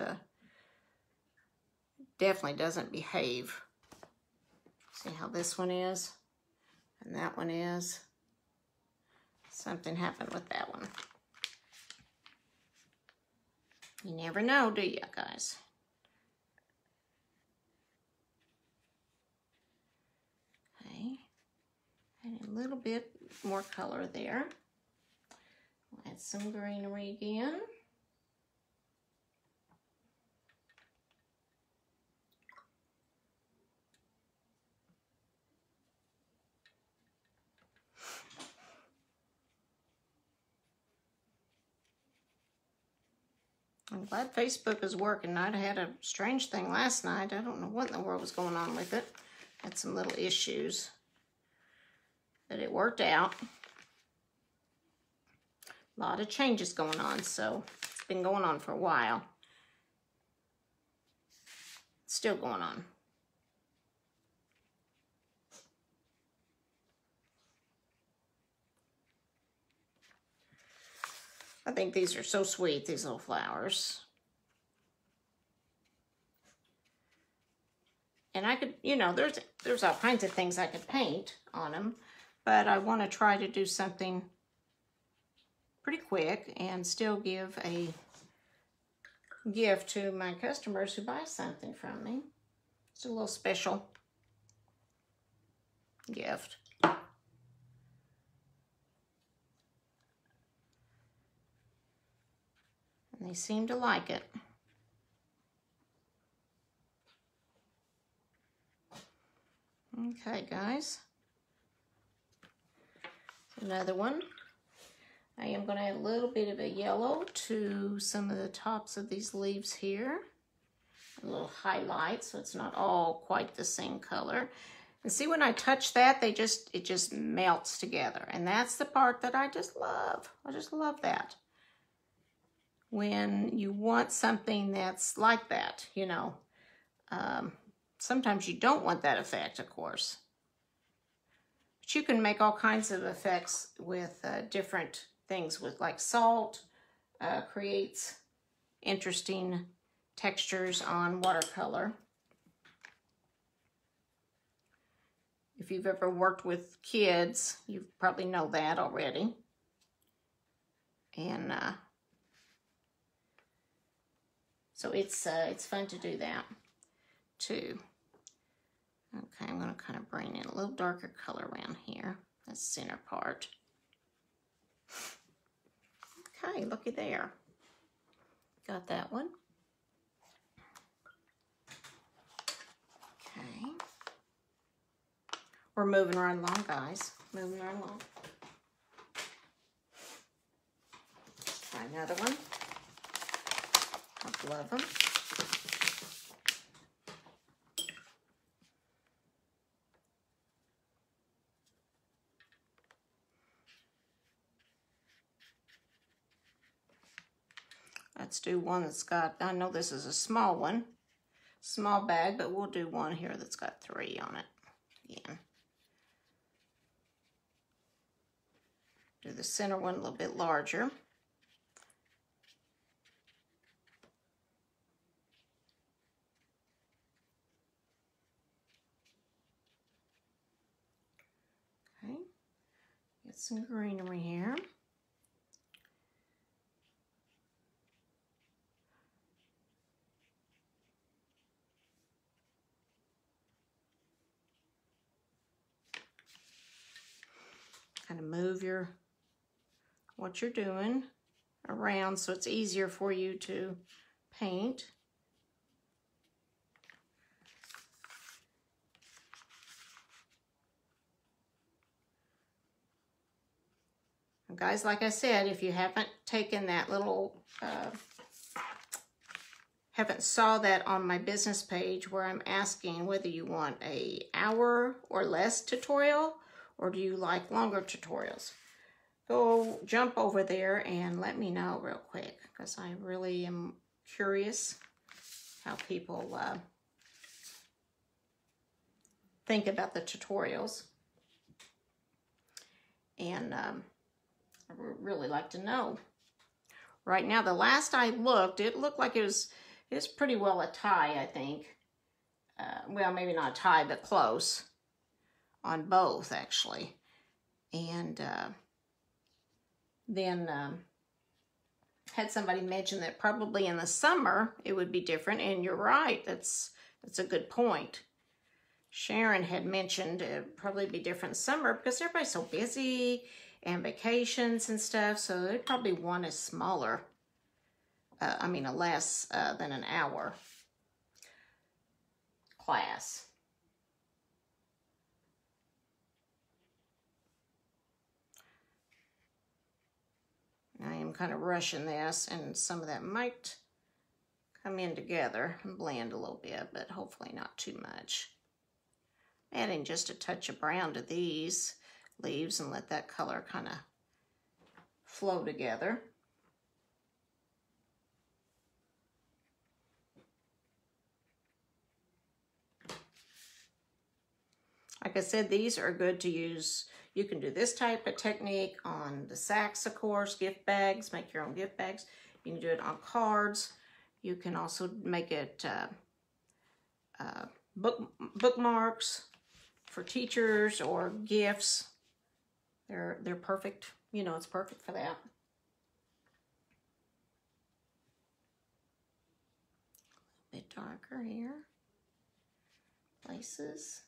definitely doesn't behave. See how this one is and that one is. Something happened with that one. You never know, do you, guys? Okay, and a little bit more color there. We'll add some greenery again. I'm glad Facebook is working. I had a strange thing last night. I don't know what in the world was going on with it. Had some little issues, but it worked out. A lot of changes going on, so it's been going on for a while. It's still going on. I think these are so sweet, these little flowers. And I could, you know, there's all kinds of things I could paint on them, but I want to try to do something pretty quick and still give a gift to my customers who buy something from me. It's a little special gift. And they seem to like it. Okay, guys. Another one. I am going to add a little bit of a yellow to some of the tops of these leaves here. A little highlight, so it's not all quite the same color. And see, when I touch that, it just melts together. And that's the part that I just love. I just love that. When you want something that's like that, you know. Sometimes you don't want that effect, of course. But you can make all kinds of effects with different things. With like salt, creates interesting textures on watercolor. If you've ever worked with kids, you probably know that already. And so it's fun to do that too. Okay, I'm going to kind of bring in a little darker color around here, the center part. Okay, looky there. Got that one. Okay. We're moving right along, guys. Moving right along. Try another one. I love them. Let's do one that's got, I know this is a small one, small bag, but we'll do one here that's got 3 on it. Again. Do the center one a little bit larger. Okay, get some greenery here. Kind of move what you're doing around so it's easier for you to paint. And guys, like I said, if you haven't taken that little, haven't saw that on my business page where I'm asking whether you want an hour or less tutorial or do you like longer tutorials? Go jump over there and let me know real quick, because I really am curious how people think about the tutorials. And I really like to know. Right now, the last I looked, it looked like it was pretty well a tie, I think. Well, maybe not a tie, but close on both, actually. And then had somebody mention that probably in the summer it would be different, and you're right. That's a good point. Sharon had mentioned it would probably be different in summer because everybody's so busy and vacations and stuff, so they'd probably want a smaller, a less than an hour class. I am kind of rushing this, and some of that might come in together and blend a little bit, but hopefully not too much. Adding just a touch of brown to these leaves and let that color kind of flow together. Like I said, these are good to use. You can do this type of technique on the sacks, of course, gift bags, make your own gift bags. You can do it on cards. You can also make it bookmarks for teachers or gifts. They're perfect. You know, it's perfect for that. A bit darker here. Places.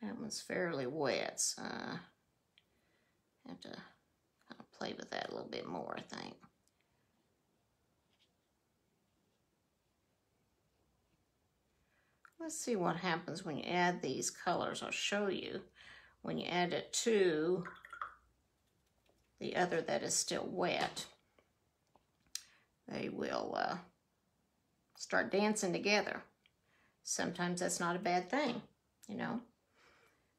That one's fairly wet, so I have to kind of play with that a little bit more, I think. Let's see what happens when you add these colors. I'll show you when you add it to the other that is still wet. They will start dancing together. Sometimes that's not a bad thing, you know.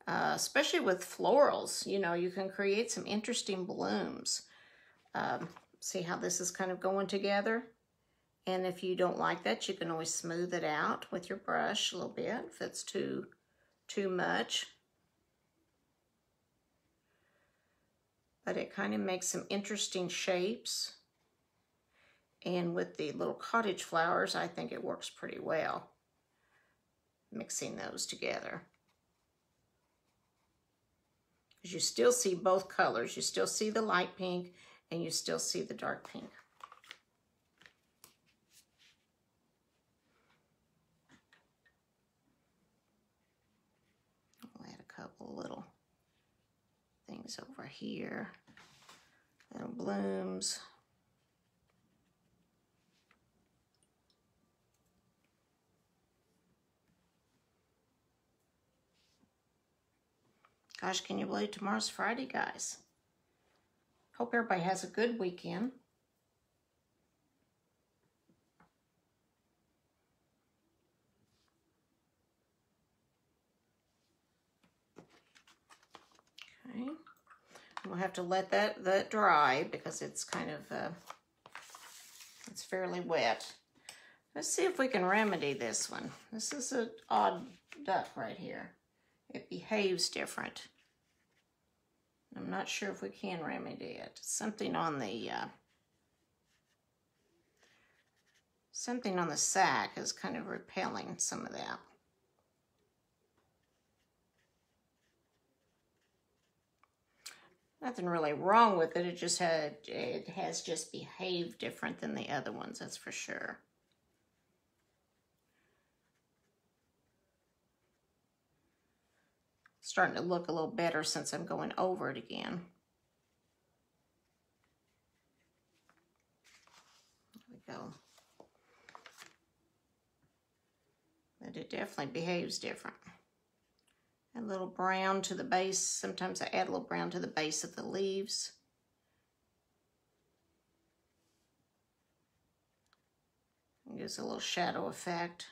Especially with florals, you know, you can create some interesting blooms. See how this is kind of going together? And if you don't like that, you can always smooth it out with your brush a little bit if it's too much. But it kind of makes some interesting shapes. And with the little cottage flowers, I think it works pretty well, mixing those together. Because you still see both colors. You still see the light pink and you still see the dark pink. I'll add a couple little things over here. Little blooms. Gosh, can you believe tomorrow's Friday, guys? Hope everybody has a good weekend. Okay. We'll have to let that dry because it's kind of, it's fairly wet. Let's see if we can remedy this one. This is an odd duck right here. It behaves different. I'm not sure if we can remedy it. Something on the sack is kind of repelling some of that. Nothing really wrong with it. It has just behaved different than the other ones, that's for sure. Starting to look a little better since I'm going over it again. There we go. But it definitely behaves different. A little brown to the base. Sometimes I add a little brown to the base of the leaves. It gives a little shadow effect.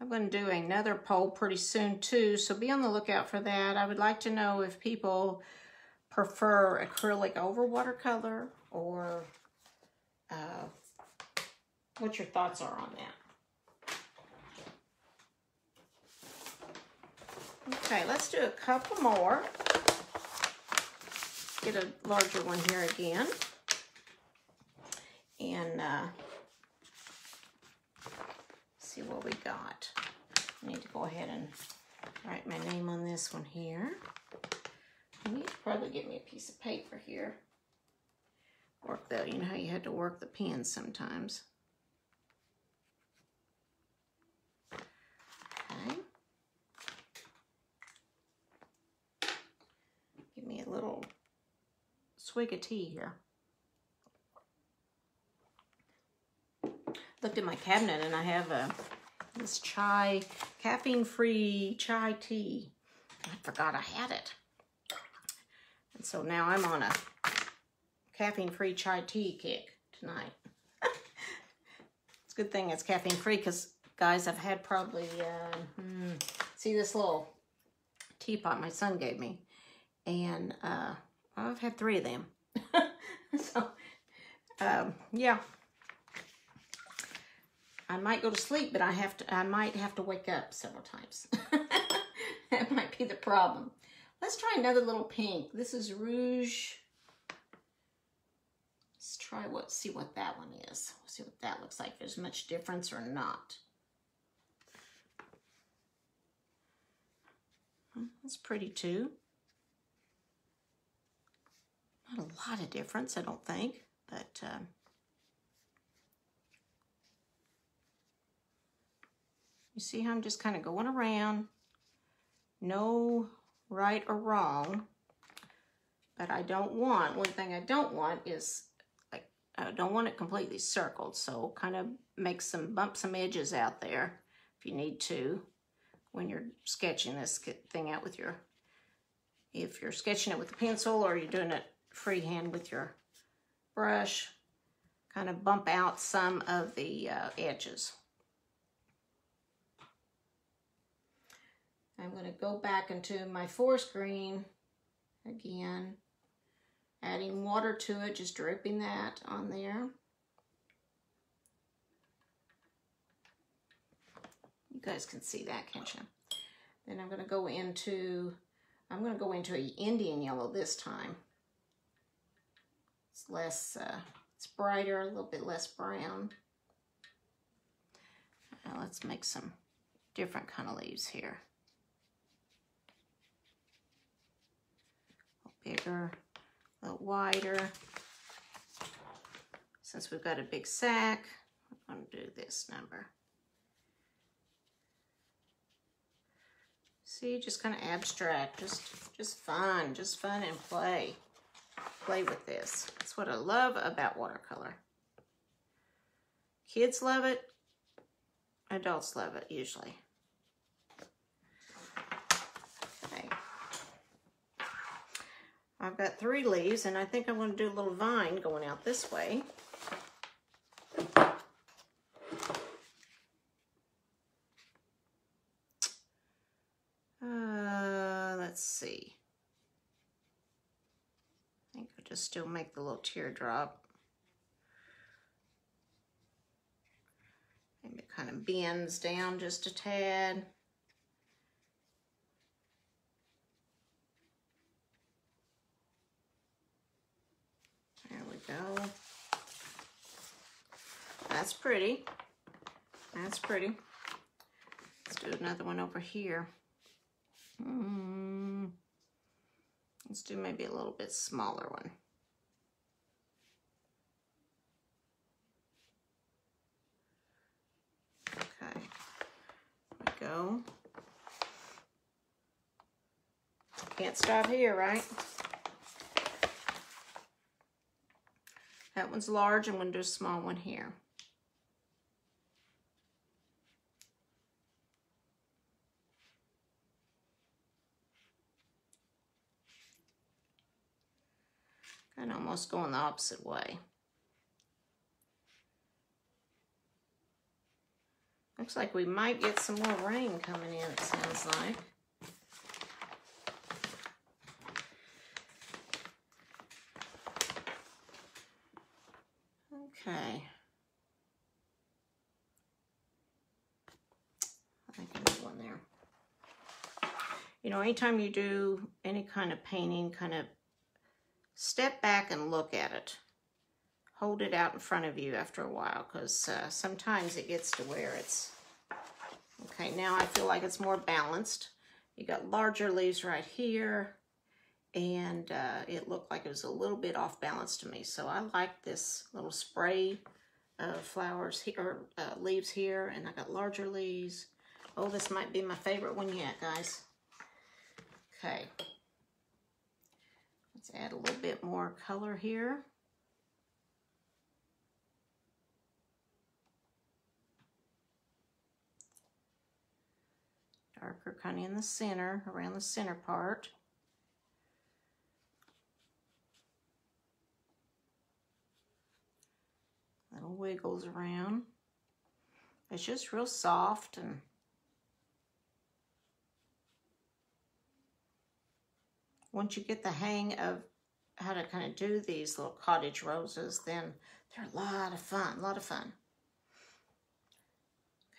I'm going to do another poll pretty soon too, so be on the lookout for that. I would like to know if people prefer acrylic over watercolor, or what your thoughts are on that. Okay, let's do a couple more. Get a larger one here again. And see what we got. I need to go ahead and write my name on this one here. You need to probably get me a piece of paper here. Work that, you know how you had to work the pen sometimes. Okay. Give me a little swig of tea here. Looked at my cabinet and I have this chai, caffeine-free chai tea. I forgot I had it. And so now I'm on a caffeine-free chai tea kick tonight. It's a good thing it's caffeine-free because, guys, I've had probably, see this little teapot my son gave me. And I've had 3 of them. So, yeah. I might go to sleep, but I might have to wake up several times. That might be the problem. Let's try another little pink. This is Rouge. Let's try see what that one is. See what that looks like. If there's much difference or not. That's pretty too. Not a lot of difference, I don't think, but you see how I'm just kind of going around. No right or wrong, but I don't want, one thing I don't want is, like, I don't want it completely circled, so kind of bump some edges out there if you need to when you're sketching this thing out with if you're sketching it with a pencil or you're doing it freehand with your brush, kind of bump out some of the edges. I'm going to go back into my forest green again, adding water to it, just dripping that on there. You guys can see that, can't you? Then I'm going to go into an Indian yellow this time. It's less, it's brighter, a little bit less brown. Now let's make some different kind of leaves here. Bigger, a little wider. Since we've got a big sack, I'm going to do this number. See, just kind of abstract, just fun and play. Play with this. That's what I love about watercolor. Kids love it, adults love it usually. I've got 3 leaves, and I think I'm going to do a little vine going out this way. Let's see. I think I'll just still make the little teardrop. Maybe it kind of bends down just a tad. There we go. That's pretty. That's pretty. Let's do another one over here. Let's do maybe a little bit smaller one. Okay. There we go. Can't stop here, right? That one's large. I'm going to do a small one here. And almost going the opposite way. Looks like we might get some more rain coming in, it sounds like. Okay. I think there's one there. You know, anytime you do any kind of painting, kind of step back and look at it. Hold it out in front of you after a while, because sometimes it gets to where it's... Okay, now I feel like it's more balanced. You got larger leaves right here, and it looked like it was a little bit off balance to me. So I like this little spray of flowers here, or leaves here, and I got larger leaves. Oh, this might be my favorite one yet, guys. Okay. Let's add a little bit more color here. Darker kind of in the center, around the center part. Little wiggles around. It's just real soft, and once you get the hang of how to kind of do these little cottage roses, then they're a lot of fun,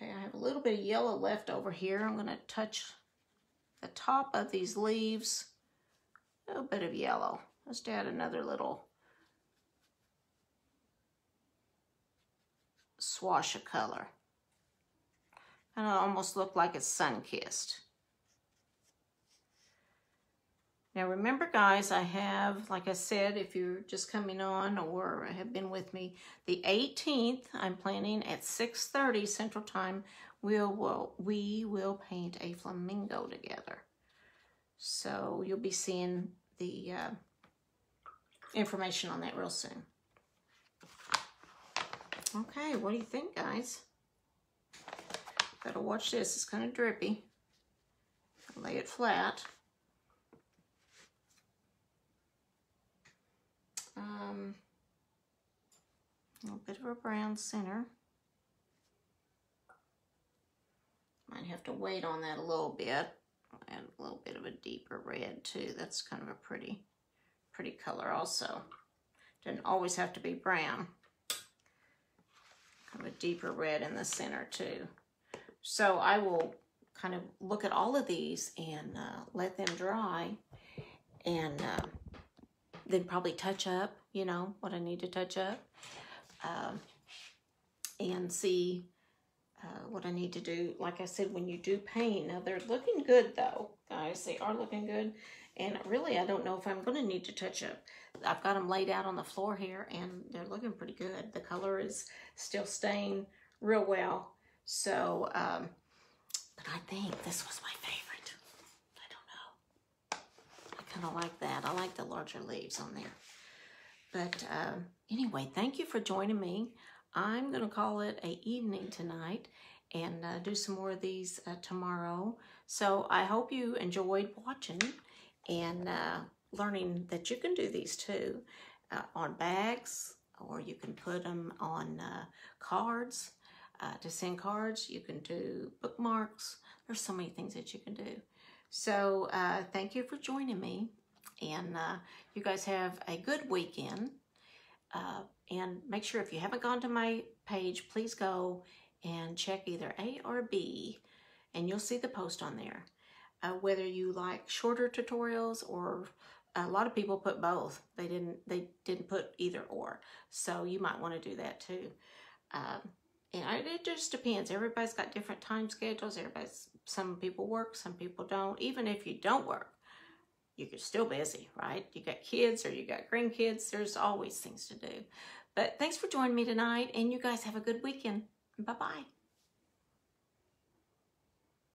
Okay, I have a little bit of yellow left over here. I'm going to touch the top of these leaves. A little bit of yellow. Let's add another little swash of color. And it almost look like it's sun-kissed. Now remember, guys, I have, like I said, if you're just coming on or have been with me, the 18th, I'm planning at 6:30 Central Time, we will paint a flamingo together. So you'll be seeing the information on that real soon. Okay, what do you think, guys? Gotta watch this, it's kind of drippy. Lay it flat. A little bit of a brown center. Might have to wait on that a little bit. Add a little bit of a deeper red too. That's kind of a pretty color also. Doesn't always have to be brown. Kind of a deeper red in the center too. So I will kind of look at all of these and let them dry, and then probably touch up, you know, what I need to touch up, and see what I need to do. Like I said, when you do paint, now they're looking good though, guys. They are looking good, and really I don't know if I'm going to need to touch up. I've got them laid out on the floor here, and they're looking pretty good. The color is still staying real well. So, but I think this was my favorite. I don't know. I kind of like that. I like the larger leaves on there. But anyway, thank you for joining me. I'm going to call it an evening tonight and do some more of these tomorrow. So I hope you enjoyed watching and learning that you can do these too on bags, or you can put them on cards to send cards. You can do bookmarks. There's so many things that you can do. So thank you for joining me, and you guys have a good weekend. And make sure, if you haven't gone to my page, please go and check either A or B, and you'll see the post on there. Whether you like shorter tutorials, or a lot of people put both. They didn't put either or. So you might want to do that too. And it just depends. Everybody's got different time schedules. Some people work, some people don't. Even if you don't work, you're still busy, right? You got kids or you got grandkids. There's always things to do. But thanks for joining me tonight, and you guys have a good weekend. Bye-bye.